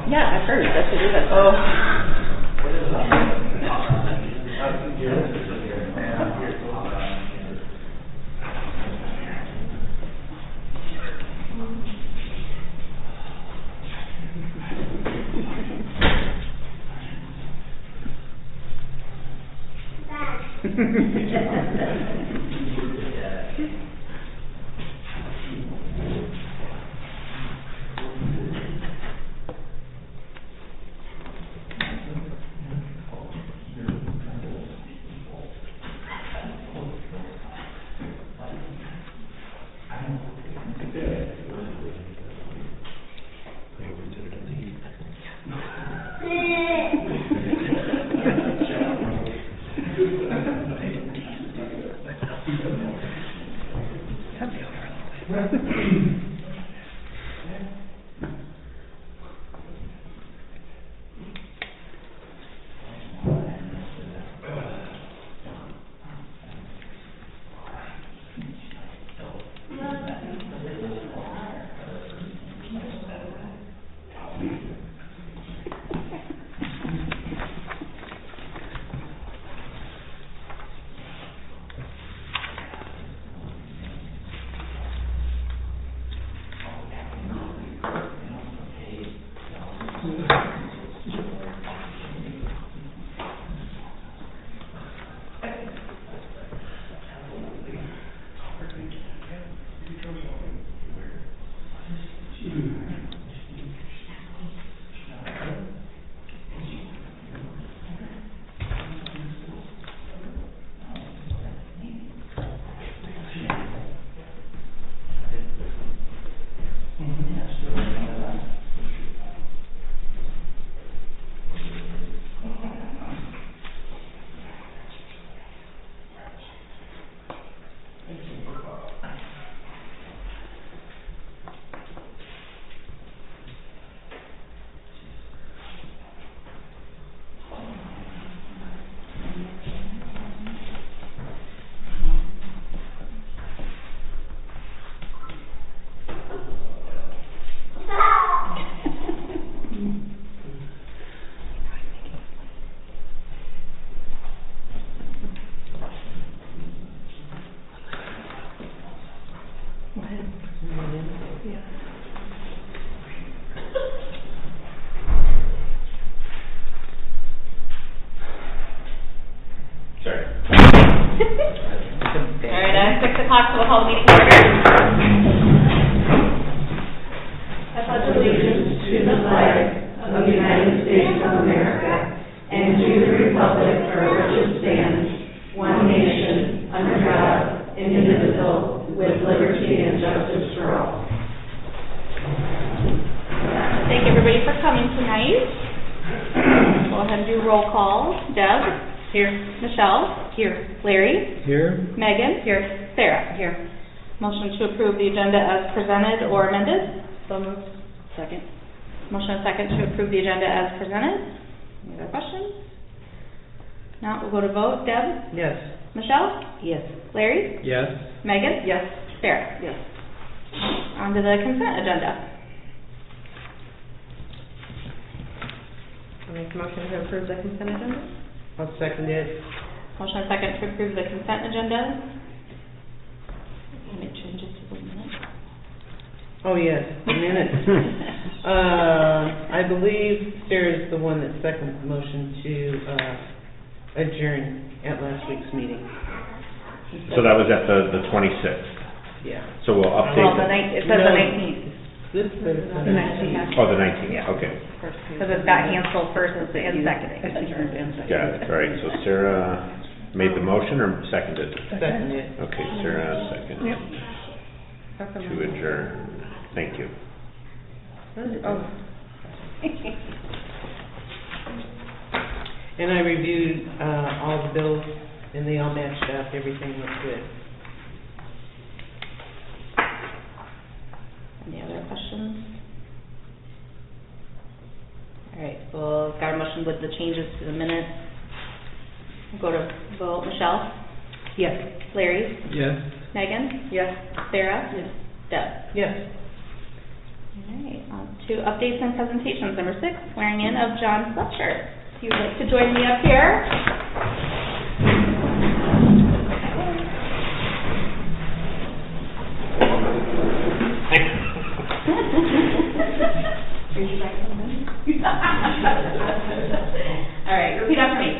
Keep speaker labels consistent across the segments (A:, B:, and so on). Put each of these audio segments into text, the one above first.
A: Yeah, I've heard. That's what it is.
B: Megan? Here. Sarah? Here. Motion to approve the agenda as presented or amended?
A: So moved. Second.
B: Motion and second to approve the agenda as presented. Any other questions? Now we'll go to vote. Deb?
C: Yes.
B: Michelle?
A: Yes.
B: Larry?
D: Yes.
B: Megan?
A: Yes.
B: Sarah?
A: Yes.
B: On to the consent agenda.
A: I'll make a motion to approve the consent agenda.
C: I'll second it.
B: Motion and second to approve the consent agenda. Make changes to the minutes.
C: Oh, yes, the minutes. I believe Sarah's the one that seconded the motion to adjourn at last week's meeting.
E: So that was at the 26th.
C: Yeah.
E: So we'll update.
B: Well, it says the 19th.
C: This says
B: The 19th.
E: Oh, the 19th, yeah, okay.
B: Because it's got Hansel first and seconding.
E: Got it, all right, so Sarah made the motion or seconded?
C: Seconded.
E: Okay, Sarah seconded.
A: Yep.
E: To adjourn. Thank you.
A: Oh.
C: And I reviewed all the bills, and they all matched up. Everything looked good.
B: Any other questions? All right, so got a motion with the changes to the minutes. We'll go to vote. Michelle?
A: Yes.
B: Larry?
D: Yes.
B: Megan?
A: Yes.
B: Sarah?
A: Yes.
B: Deb?
C: Yes.
B: All right, on to updates and presentations. Number 6, swearing in of John Fletcher. If you would like to join me up here. All right, repeat after me.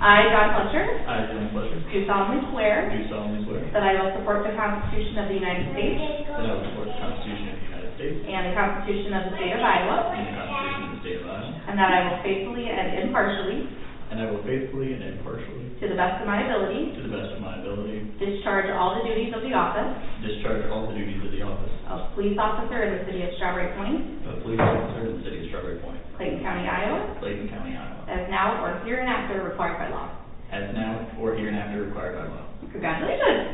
B: I, John Fletcher,
D: I, John Fletcher,
B: do solemnly swear
D: do solemnly swear
B: that I will support the Constitution of the United States
D: that I will support the Constitution of the United States
B: and the Constitution of the State of Iowa,
D: and the Constitution of the State of Iowa,
B: and that I will faithfully and impartially,
D: and I will faithfully and impartially,
B: to the best of my ability,
D: to the best of my ability,
B: discharge all the duties of the office
D: discharge all the duties of the office
B: of police officer in the city of Strawberry Point,
D: of police officer in the city of Strawberry Point,
B: Clayton County, Iowa,
D: Clayton County, Iowa,
B: as now or hereinafter required by law.
D: as now or hereinafter required by law.
B: Congratulations.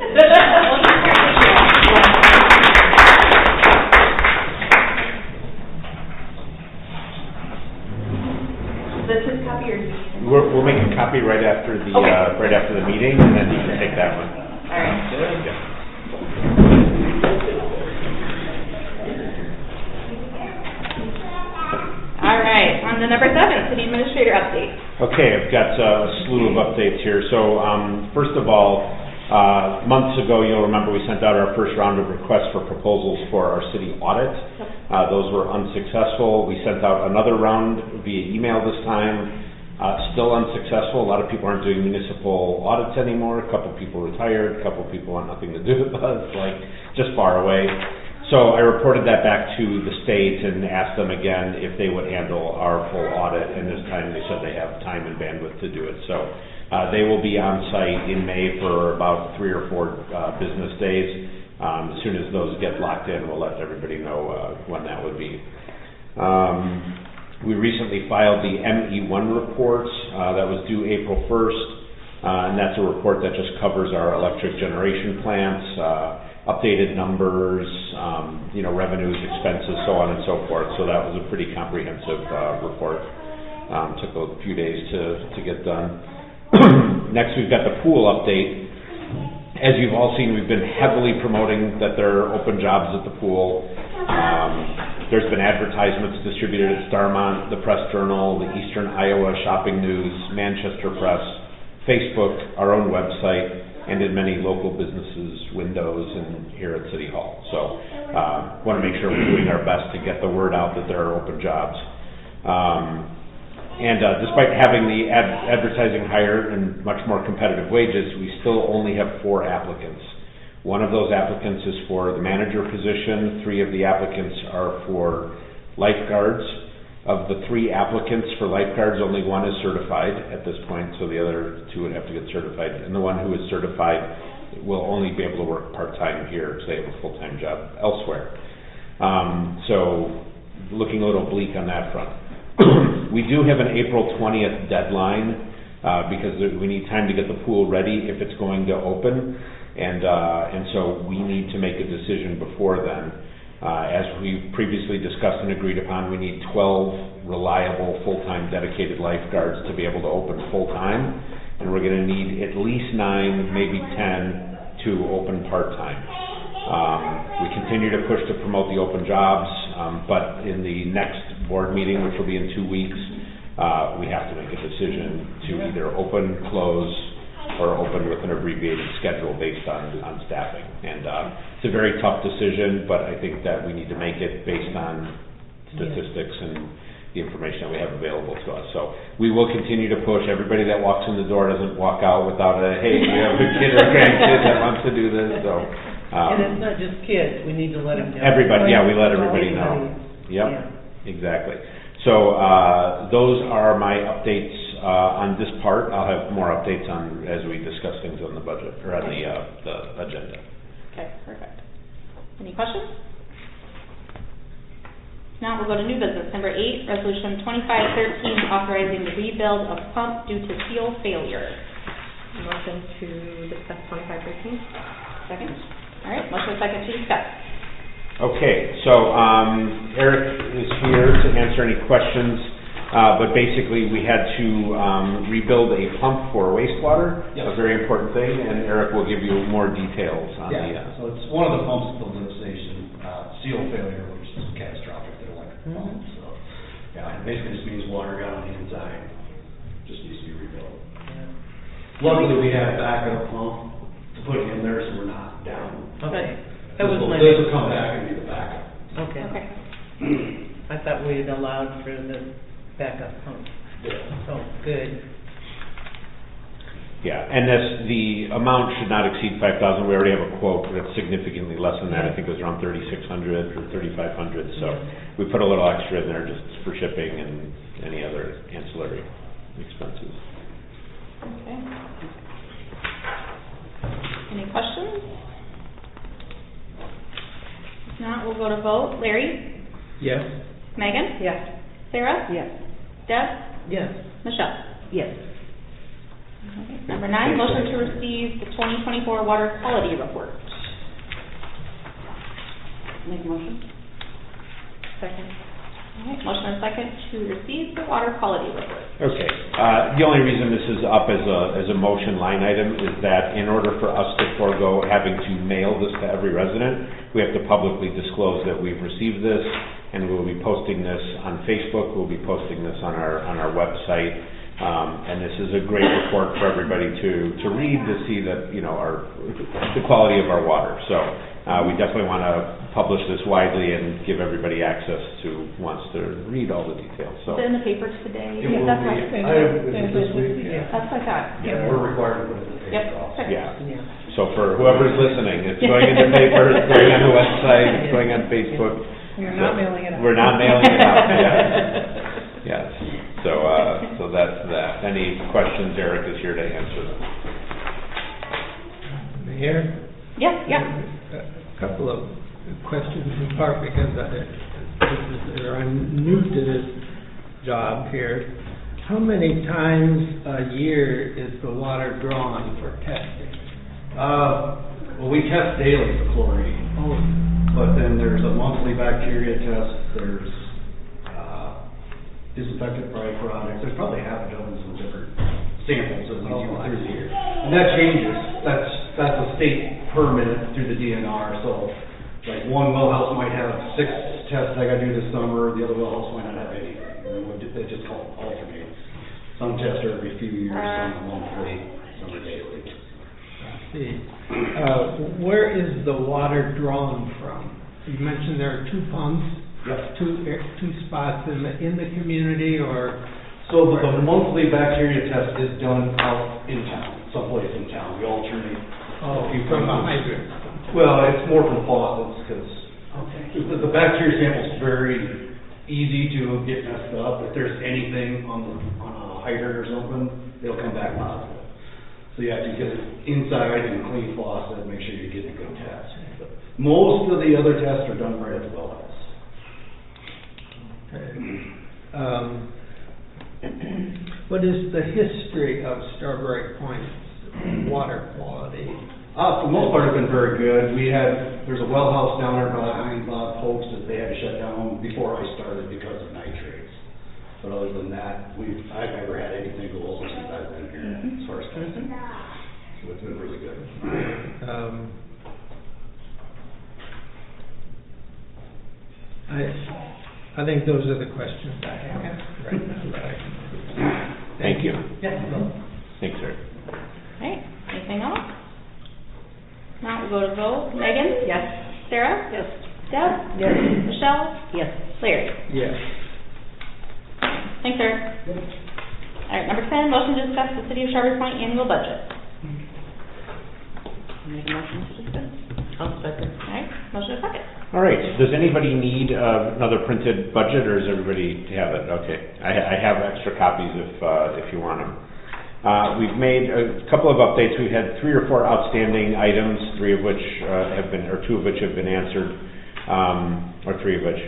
B: This is copy or do you need it?
E: We'll make a copy right after the,
B: Okay.
E: right after the meeting, and then you can take that one.
B: All right.
E: Yeah.
B: All right, on to number 7, city administrator update.
E: Okay, I've got a slew of updates here. So, first of all, months ago, you'll remember we sent out our first round of requests for proposals for our city audit. Those were unsuccessful. We sent out another round via email this time. Still unsuccessful. A lot of people aren't doing municipal audits anymore. A couple people retired. A couple people want nothing to do with us, like just far away. So I reported that back to the state and asked them again if they would handle our full audit, and this time they said they have time and bandwidth to do it. So they will be on site in May for about 3 or 4 business days. As soon as those get locked in, we'll let everybody know when that would be. We recently filed the ME1 report that was due April 1st, and that's a report that just covers our electric generation plants, updated numbers, revenues, expenses, so on and so forth. So that was a pretty comprehensive report. Took a few days to get done. Next, we've got the pool update. As you've all seen, we've been heavily promoting that there are open jobs at the pool. There's been advertisements distributed at Starmont, the Press Journal, the Eastern Iowa Shopping News, Manchester Press, Facebook, our own website, and in many local businesses' windows and here at City Hall. So want to make sure we're doing our best to get the word out that there are open jobs. Despite having the advertising higher and much more competitive wages, we still only have 4 applicants. One of those applicants is for the manager position. 3 of the applicants are for lifeguards. Of the 3 applicants for lifeguards, only 1 is certified at this point, so the other 2 would have to get certified. And the one who is certified will only be able to work part-time here because they have a full-time job elsewhere. So looking a little bleak on that front. We do have an April 20th deadline because we need time to get the pool ready if it's going to open. And so we need to make a decision before then. As we previously discussed and agreed upon, we need 12 reliable, full-time, dedicated lifeguards to be able to open full-time, and we're going to need at least 9, maybe 10 to open part-time. We continue to push to promote the open jobs, but in the next board meeting, which will be in 2 weeks, we have to make a decision to either open, close, or open with an abbreviated schedule based on staffing. And it's a very tough decision, but I think that we need to make it based on statistics and the information that we have available to us. So we will continue to push. Everybody that walks in the door doesn't walk out without a, hey, we have a kid or grandkid that wants to do this. So,
C: And it's not just kids, we need to let them know.
E: everybody, yeah, we let everybody know. Yep,
C: Yeah.
E: exactly. So those are my updates on this part. I'll have more updates on as we discuss things on the budget or on the agenda.
B: Okay, perfect. Any questions? Now we'll go to new business. Number 8, resolution 2513, authorizing the rebuild of pump due to seal failure.
A: Motion to discuss 2513.
B: Second? All right, motion second to discuss.
E: Okay, so Eric is here to answer any questions But basically, we had to rebuild a pump for wastewater, a very important thing, and Eric will give you more details on the...
F: Yeah, so it's one of the pumps at the lift station, seal failure, which is catastrophic, the electric pump, so. Yeah, it basically just means water got on the inside, just needs to be rebuilt. Luckily, we had a backup pump to put in there, so we're not down.
C: Okay. That was my
F: This
C: next
F: will come
C: question.
F: back and be the backup.
C: Okay.
B: Okay.
C: I thought we had allowed for the backup pump. So, good.
E: Yeah, and the amount should not exceed 5,000. We already have a quote that's significantly less than that. I think it was around 3,600 or 3,500. So we put a little extra in there just for shipping and any other ancillary expenses.
B: Okay. Any questions? If not, we'll go to vote. Larry?
F: Yes.
B: Megan?
A: Yes.
B: Sarah?
A: Yes.
B: Deb?
C: Yes.
B: Michelle?
A: Yes.
B: Okay. Number 9, motion to receive the 2024 water quality report.
A: Make a motion. Second.
B: All right, motion and second to receive the water quality report.
E: Okay. The only reason this is up as a motion line item is that in order for us to forego having to mail this to every resident, we have to publicly disclose that we've received this, and we'll be posting this on Facebook, we'll be posting this on our website, and this is a great report for everybody to read, to see that, you know, the quality of our water. So we definitely want to publish this widely and give everybody access to, wants to read all the details. So
B: Is it in the papers today?
F: It will
B: That's
F: be,
B: right.
F: this week,
B: That's what I thought.
F: yeah, we're required to put it in the
B: Yep.
F: paper also.
E: yeah.
C: Yeah.
E: So for whoever's listening, it's going in the paper, it's going on the website, it's going on Facebook.
A: You're not mailing it out.
E: We're not mailing it out, yes. Yes. So that's that. Any questions, Eric is here to answer them.
G: Mayor?
B: Yeah, yeah.
G: A couple of questions in part because I'm new to this job here. How many times a year is the water drawn for testing?
F: Well, we test daily for chlorine,
G: Oh,
F: but then there's a monthly bacteria test, there's disinfectant products, there's probably half a dozen some different samples that we do through the year. And that changes, that's a state permit through the DNR, so like one well house might have 6 tests I gotta do this summer, the other well house might not have anything. They just call it alternate. Some test every few years, some monthly, some are daily.
G: see. Where is the water drawn from? You mentioned there are 2 pumps.
F: Yep.
G: Two spots in the community, or?
F: So the monthly bacteria test is done out in town, someplace in town. We alternate.
G: From a hydrant?
F: Well, it's more from faucets, because
G: Okay.
F: the bacteria sample's very easy to get messed up. If there's anything on a hydrant or something, it'll come back positive. So you have to get it inside and clean faucet, make sure you're getting a good test. But most of the other tests are done right at the well house.
G: Okay. What is the history of Strawberry Point's water quality?
F: For the most part, it's been very good. There's a well house down there behind Bob Polk's that they had to shut down before I started because of nitrates. But other than that, I've never had anything go over since I've been here as far as testing. So it's been really good.
G: I think those are the questions I have right now that I can.
E: Thank you.
F: Yeah.
E: Thanks, Eric.
B: Okay, anything else? Now we'll go to vote. Megan?
A: Yes.
B: Sarah?
A: Yes.
B: Deb?
A: Yes.
B: Michelle?
A: Yes.
B: Larry?
G: Yes.
B: Thanks, Eric. All right, number 10, motion to discuss the City of Shelby Point annual budget.
A: Make a motion to discuss. I'll second.
B: All right, motion and second.
E: All right, does anybody need another printed budget, or does everybody have it? Okay, I have extra copies if you want them. We've made a couple of updates. We've had 3 or 4 outstanding items, 2 of which have been answered, or 3 of which.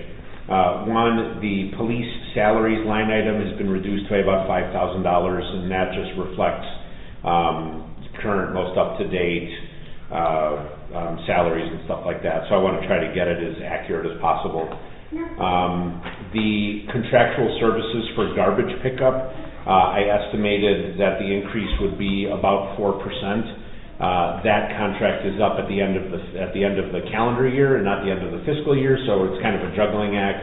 E: One, the police salaries line item has been reduced by about $5,000, and that just reflects current, most up-to-date salaries and stuff like that. So I want to try to get it as accurate as possible. The contractual services for garbage pickup, I estimated that the increase would be about 4%. That contract is up at the end of the calendar year and not the end of the fiscal year, so it's kind of a juggling act.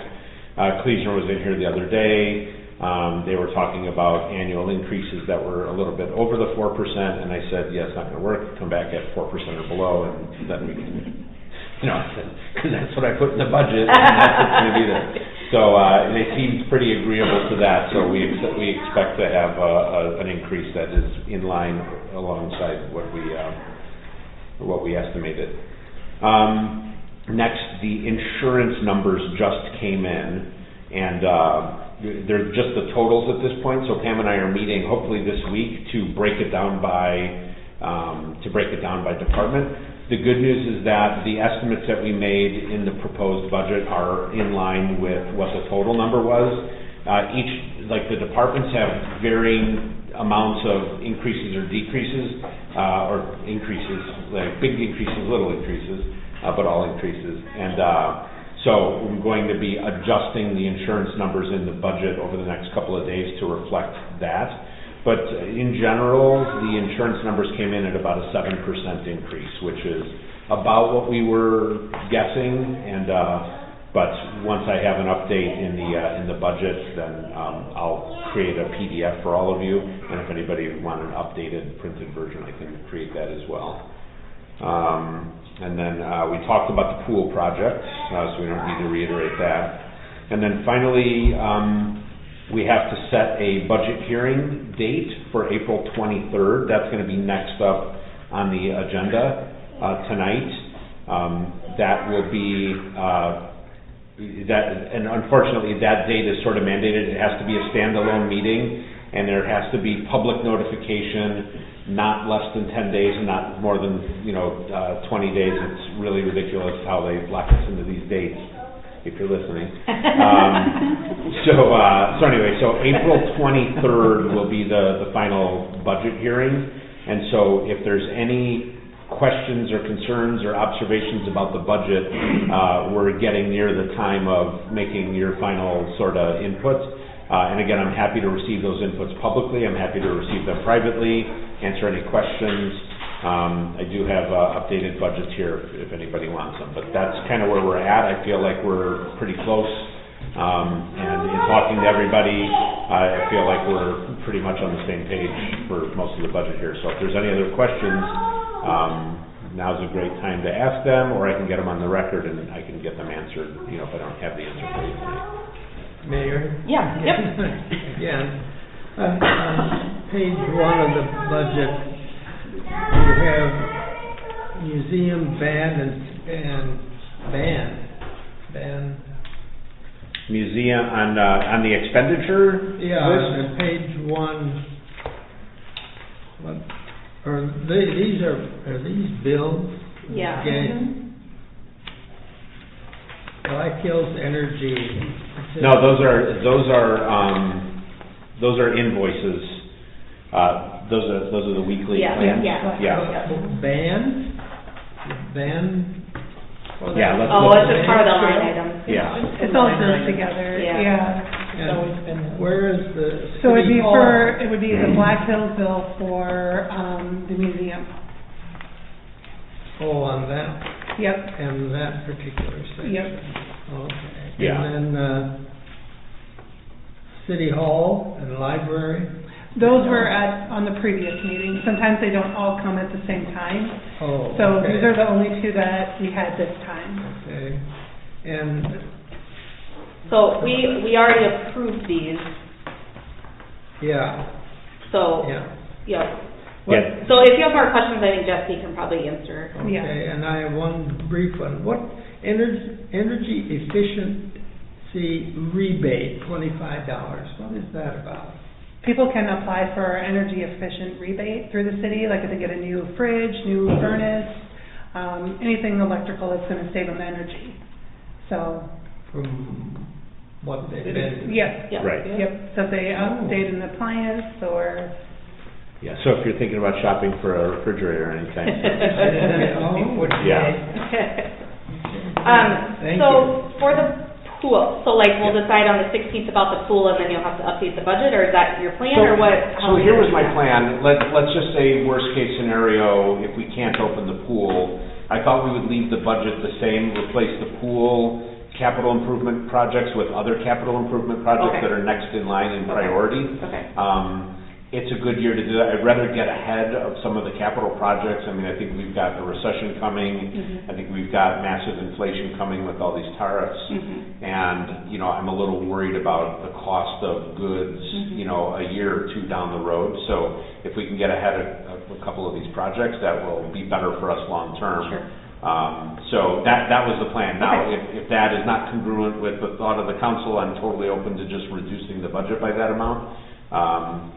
E: Kleesner was in here the other day. They were talking about annual increases that were a little bit over the 4%, and I said, yeah, it's not going to work. Come back at 4% or below, and then we can, because that's what I put in the budget, and that's what's going to be there. So they seemed pretty agreeable to that, so we expect to have an increase that is in line alongside what we estimated. Next, the insurance numbers just came in, and they're just the totals at this point. So Pam and I are meeting hopefully this week to break it down by department. The good news is that the estimates that we made in the proposed budget are in line with what the total number was. The departments have varying amounts of increases or decreases, or increases, like big increases, little increases, but all increases. And so I'm going to be adjusting the insurance numbers in the budget over the next couple of days to reflect that. But in general, the insurance numbers came in at about a 7% increase, which is about what we were guessing. And but once I have an update in the budget, then I'll create a PDF for all of you. And if anybody want an updated printed version, I can create that as well. And then we talked about the pool project, so we don't need to reiterate that. And then finally, we have to set a budget hearing date for April 23rd. That's going to be next up on the agenda tonight. That will be, and unfortunately that date is sort of mandated. It has to be a standalone meeting, and there has to be public notification, not less than 10 days and not more than 20 days. It's really ridiculous how they lock us into these dates, if you're listening. So anyway, so April 23rd will be the final budget hearing. And so if there's any questions or concerns or observations about the budget, we're getting near the time of making your final sort of inputs. And again, I'm happy to receive those inputs publicly. I'm happy to receive them privately, answer any questions. I do have updated budgets here if anybody wants them, but that's kind of where we're at. I feel like we're pretty close, and in talking to everybody, I feel like we're pretty much on the same page for most of the budget here. So if there's any other questions, now's a great time to ask them, or I can get them on the record and I can get them answered, if I don't have the answer for you tonight.
G: Mayor?
B: Yeah, yep.
G: Again, on page 1 of the budget, you have museum band.
E: Museum on the expenditure
G: Yeah,
E: list?
G: on page 1. Are these bills?
B: Yeah.
G: Okay. Black Hills Energy.
E: No, those are invoices. Those are the weekly
B: Yeah,
E: plans.
B: yeah.
G: Band?
E: Yeah, let's
B: Oh,
E: look.
B: it's just part of the line items.
E: Yeah.
A: It's all grouped together,
B: Yeah.
A: yeah. It's always been.
G: Where is the
A: So it'd
G: city
A: be
G: hall?
A: it would be the Black Hills bill for, the museum.
G: Oh, on that,
A: Yep,
G: and that particular section?
A: Yep.
G: Okay.
E: Yeah.
G: And then, city hall and library?
A: those were on the previous meeting. Sometimes they don't all come at the same time.
G: Oh,
A: So
G: okay.
A: these are the only two that we had this time.
G: Okay, and,
B: So we already approved these,
G: yeah,
B: so,
G: yeah.
B: yeah.
E: Yeah.
B: So if you have more questions, I think Jesse can probably answer.
A: Yeah.
G: Okay, and I have one brief one. What energy efficiency rebate, $25, what is that about?
A: People can apply for energy efficient rebate through the city, like if they get a new fridge, new furnace, anything electrical that's gonna save them energy. So,
G: From what they've been?
A: yep,
B: Yeah.
E: Right.
A: yep, so if they update an appliance or,
E: Yeah, so if you're thinking about shopping for a refrigerator or anything.
G: Oh,
E: Yeah.
G: Thank
B: So
G: you.
B: for the Pool, so like we'll decide on the 16th about the pool and then you'll have to update the budget, or is that your plan, or what? how
E: So
B: are we
E: here
B: gonna
E: was
B: do
E: my
B: that?
E: plan, let's just say worst case scenario, if we can't open the pool, I thought we would leave the budget the same, replace the pool, capital improvement projects with other capital improvement projects
B: Okay.
E: that are next in line in
B: Okay.
E: priority.
B: Okay.
E: It's a good year to do that. I'd rather get ahead of some of the capital projects. I mean, I think we've got a recession coming.
B: Mhm.
E: I think we've got massive inflation coming with all these tariffs.
B: Mhm.
E: And, you know, I'm a little worried about the cost of goods,
B: Mhm.
E: you know, a year or two down the road. So if we can get ahead of a couple of these projects, that will be better for us long term.
B: Sure.
E: So that was the plan. Now,
B: Okay.
E: if that is not congruent with the thought of the council, I'm totally open to just reducing the budget by that amount.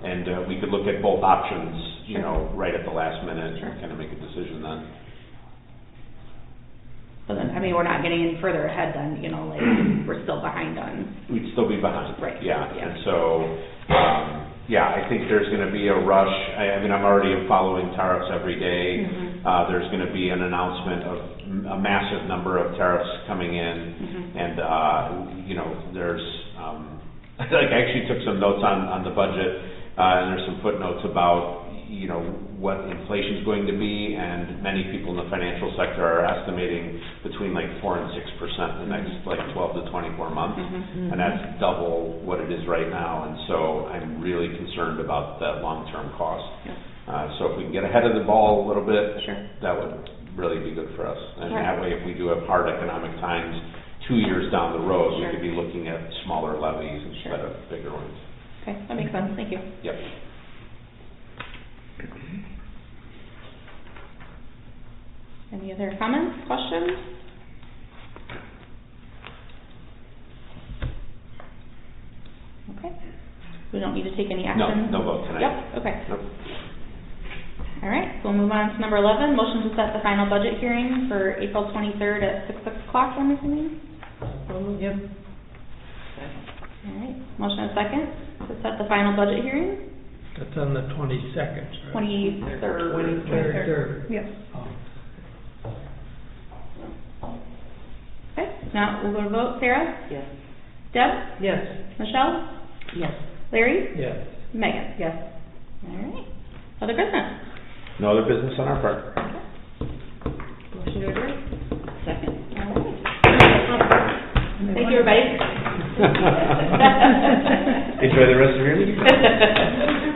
E: And we could look at both options, you
B: Sure.
E: know, right at the last minute
B: Sure.
E: and kind of make a decision then.
B: So then, I mean, we're not getting any further ahead then, you know, like, we're still behind on,
E: We'd still be behind.
B: Right,
E: Yeah,
B: yeah.
E: and so, yeah, I think there's gonna be a rush. I mean, I'm already following tariffs every day.
B: Mhm.
E: There's gonna be an announcement of a massive number of tariffs coming in.
B: Mhm.
E: And, you know, there's, like, I actually took some notes on the budget, and there's some footnotes about, you know, what inflation's going to be, and many people in the financial sector are estimating between like 4% and 6% in the next like 12 to 24 months.
B: Mhm.
E: And that's double what it is right now, and so I'm really concerned about that long-term cost.
B: Yeah.
E: So if we can get ahead of the ball a little bit,
B: Sure.
E: that would really be good for us. And
B: Right.
E: that way, if we do have hard economic times 2 years down the road, we
B: Sure.
E: could be looking at smaller levies
B: Sure.
E: instead of bigger ones.
B: Okay, that makes sense, thank you.
E: Yep.
B: Any other comments, questions? Okay, we don't need to take any action?
E: No vote tonight.
B: Yep, okay.
E: Nope.
B: All right, so we'll move on to number 11, motion to set the final budget hearing for April 23rd at 6 o'clock, I'm assuming?
C: Yep.
B: All right, motion and second to set the final budget hearing,
G: That's on the 22nd, right?
B: 23rd.
G: Third.
A: Yes.
B: Okay, now we'll go to vote. Sarah?
C: Yes.
B: Deb?
C: Yes.
B: Michelle?
C: Yes.
B: Larry?
G: Yes.
B: Megan? Yes. All right, other business?
E: No other business on our part.
B: Motion to adjourn?
C: Second.
B: All right. Thank you, everybody.
E: Enjoy the rest of your meeting.